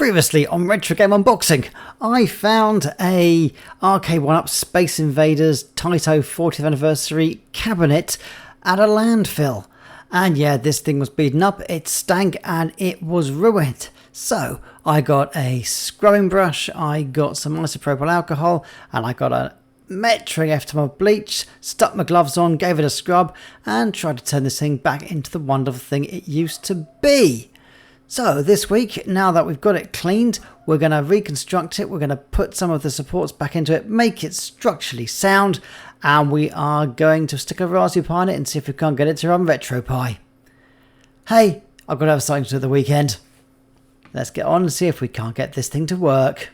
Previously on Retro Game Unboxing, I found a Arcade1up Space Invaders Taito 40th Anniversary cabinet at a landfill. And yeah, this thing was beaten up, it stank and it was ruined. So I got a scrubbing brush, I got some isopropyl alcohol, and I got a metric F-Tom bleach, stuck my gloves on, gave it a scrub, and tried to turn this thing back into the wonderful thing it used to be. So this week, now that we've got it cleaned, we're going to reconstruct it, we're going to put some of the supports back into it, make it structurally sound, and we are going to stick a Raspberry Pi on it and see if we can't get it to run Retropie. Hey, I've got to have something to do the weekend. Let's get on and see if we can't get this thing to work.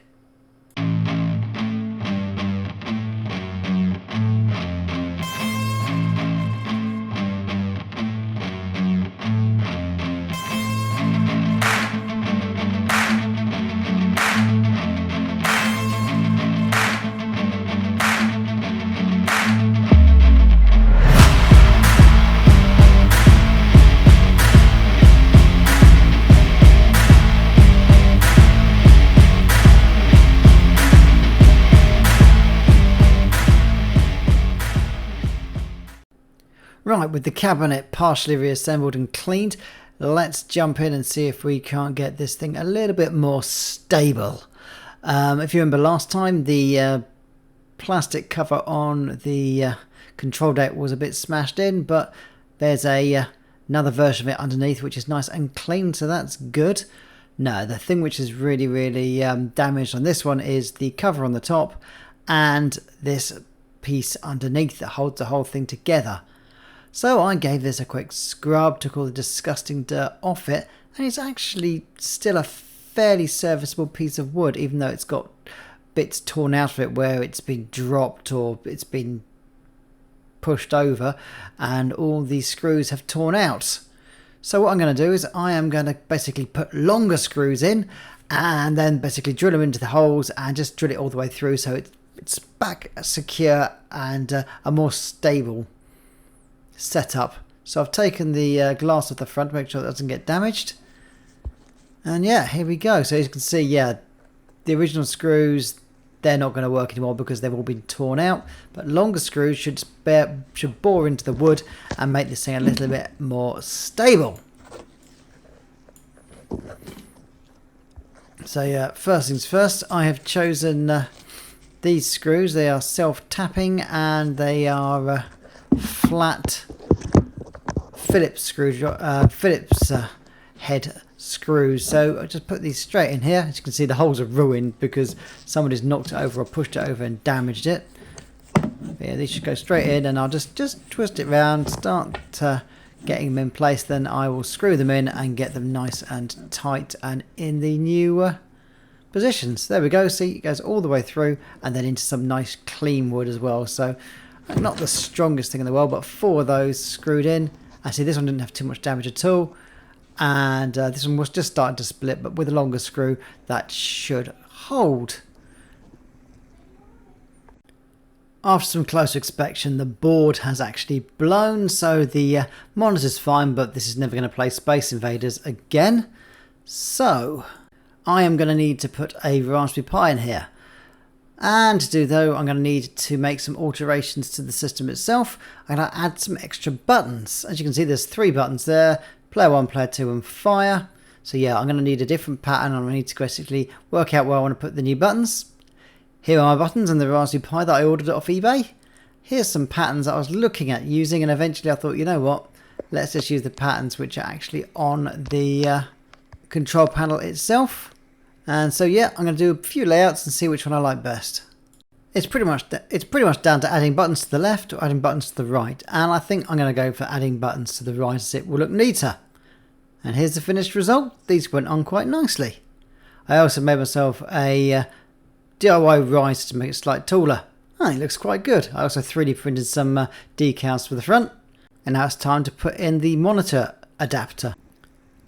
Right, with the cabinet partially reassembled and cleaned, let's jump in and see if we can't get this thing a little bit more stable. If you remember last time, the plastic cover on the control deck was a bit smashed in, but there's another version of it underneath which is nice and clean, so that's good. No, the thing which is really damaged on this one is the cover on the top and this piece underneath that holds the whole thing together. So I gave this a quick scrub, took all the disgusting dirt off it, and it's actually still a fairly serviceable piece of wood, even though it's got bits torn out of it where it's been dropped or it's been pushed over and all these screws have torn out. So what I'm going to do is I am going to basically put longer screws in and then basically drill them into the holes and just drill it all the way through so it's back secure and a more stable setup. So I've taken the glass off the front to make sure it doesn't get damaged, and yeah, here we go. So as you can see, yeah, the original screws, they're not going to work anymore because they've all been torn out, but longer screws should bore into the wood and make this thing a little bit more stable. So yeah, first things first, I have chosen these screws. They are self-tapping and they are flat Phillips head screws. So I just put these straight in here. As you can see, the holes are ruined because somebody's knocked it over or pushed it over and damaged it. But yeah, these should go straight in, and I'll just twist it round, start getting them in place, then I will screw them in and get them nice and tight and in the new positions. There we go. See, it goes all the way through and then into some nice clean wood as well. So not the strongest thing in the world, but 4 of those screwed in. Actually, this one didn't have too much damage at all, and this one was just starting to split, but with a longer screw that should hold. After some closer inspection, the board has actually blown, so the monitor's fine, but this is never going to play Space Invaders again. So I am going to need to put a Raspberry Pi in here. And to do though, I'm going to need to make some alterations to the system itself. I'm going to add some extra buttons. As you can see, there's 3 buttons there: player 1, player 2 and fire. So yeah, I'm going to need a different pattern. I'm going to need to basically work out where I want to put the new buttons. Here are my buttons and the Raspberry Pi that I ordered off eBay. Here's some patterns that I was looking at using, and eventually I thought, you know what, let's just use the patterns which are actually on the control panel itself. And so yeah, I'm going to do a few layouts and see which one I like best. It's pretty much down to adding buttons to the left or adding buttons to the right, and I think I'm going to go for adding buttons to the right as it will look neater. And here's the finished result. These went on quite nicely. I also made myself a DIY riser to make it slightly taller. Oh, it looks quite good. I also 3D printed some decals for the front, and now it's time to put in the monitor adapter.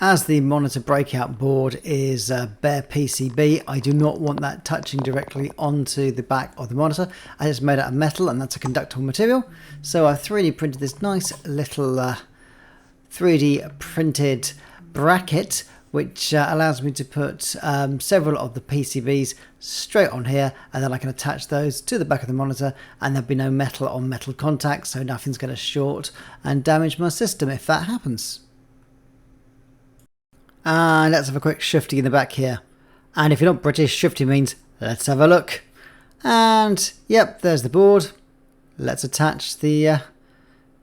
As the monitor breakout board is bare PCB, I do not want that touching directly onto the back of the monitor. I just made out of metal, and that's a conductible material. So I 3D printed this nice little 3D printed bracket which allows me to put several of the PCBs straight on here, and then I can attach those to the back of the monitor, and there'll be no metal on metal contact, so nothing's going to short and damage my system if that happens. And let's have a quick shifty in the back here. And if you're not British, shifty means let's have a look. And yep, there's the board. Let's attach the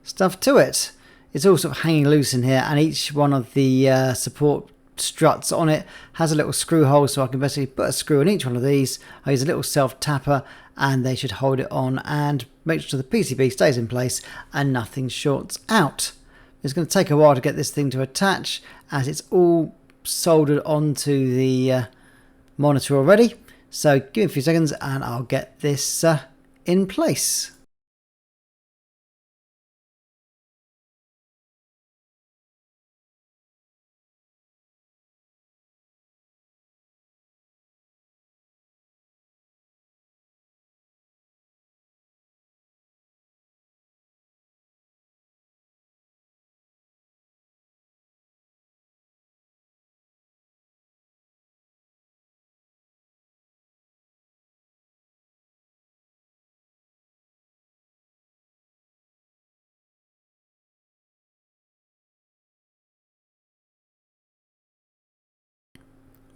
stuff to it. It's all sort of hanging loose in here, and each one of the support struts on it has a little screw hole, so I can basically put a screw in each one of these. I use a little self tapper, and they should hold it on and make sure the PCB stays in place and nothing shorts out. It's going to take a while to get this thing to attach, as it's all soldered onto the monitor already. So give me a few seconds and I'll get this in place.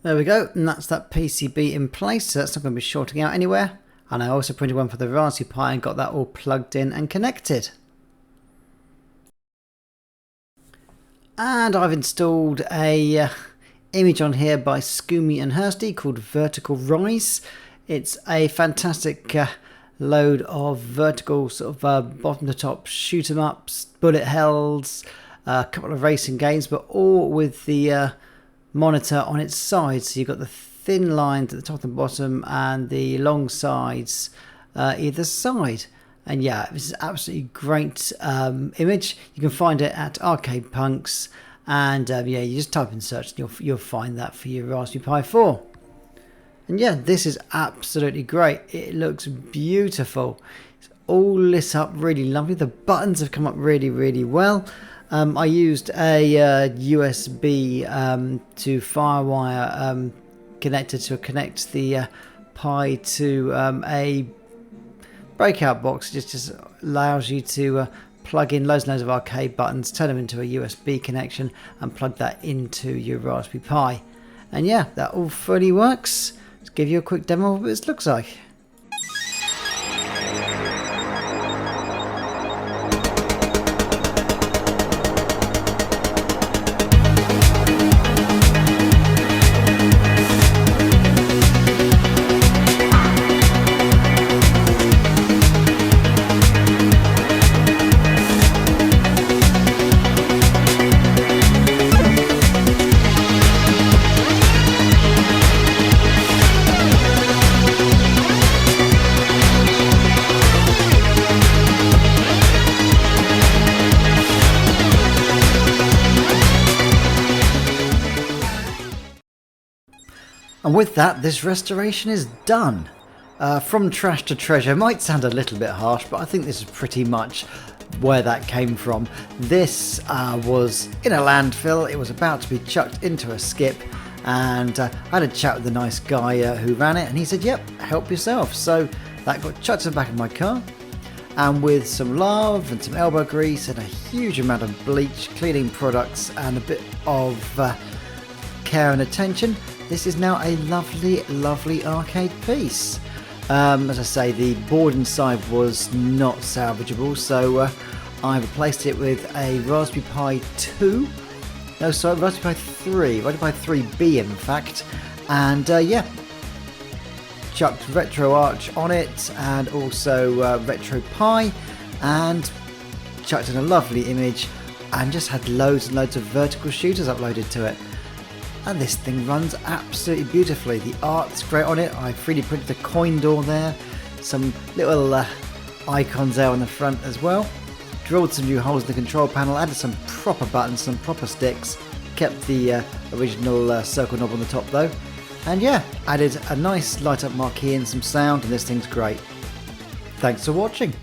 There we go, and that's that PCB in place, so that's not going to be shorting out anywhere. And I also printed one for the Raspberry Pi and got that all plugged in and connected. And I've installed a image on here by Scoomy and Hursty called Vertical Rise. It's a fantastic load of vertical sort of bottom to top shoot 'em ups, bullet hells, a couple of racing games, but all with the monitor on its side. So you've got the thin lines at the top and bottom and the long sides either side. And yeah, this is absolutely great image. You can find it at Arcade Punks, and yeah, you just type in search and you'll find that for your Raspberry Pi 4. And yeah, this is absolutely great. It looks beautiful. It's all lit up really lovely. The buttons have come up really well. I used a USB to Firewire connector to connect the Pi to a breakout box. It just allows you to plug in loads and loads of arcade buttons, turn them into a USB connection, and plug that into your Raspberry Pi. And yeah, that all fully works. Let's give you a quick demo of what this looks like. And with that, this restoration is done. From trash to treasure might sound a little bit harsh, but I think this is pretty much where that came from. This was in a landfill. It was about to be chucked into a skip, and I had a chat with the nice guy who ran it, and he said, yep, help yourself. So that got chucked to the back of my car, and with some love and some elbow grease and a huge amount of bleach, cleaning products, and a bit of care and attention, this is now a lovely arcade piece. As I say, the board inside was not salvageable, so I replaced it with a Raspberry Pi 2. No, sorry, Raspberry Pi 3. Raspberry Pi 3B, in fact. And yeah, chucked RetroArch on it, and also Retropie, and chucked in a lovely image, and just had loads and loads of vertical shooters uploaded to it. And this thing runs absolutely beautifully. The art's great on it. I 3D printed a coin door there, some little icons there on the front as well. Drilled some new holes in the control panel, added some proper buttons, some proper sticks. Kept the original circle knob on the top though. And yeah, added a nice light up marquee and some sound, and this thing's great. Thanks for watching.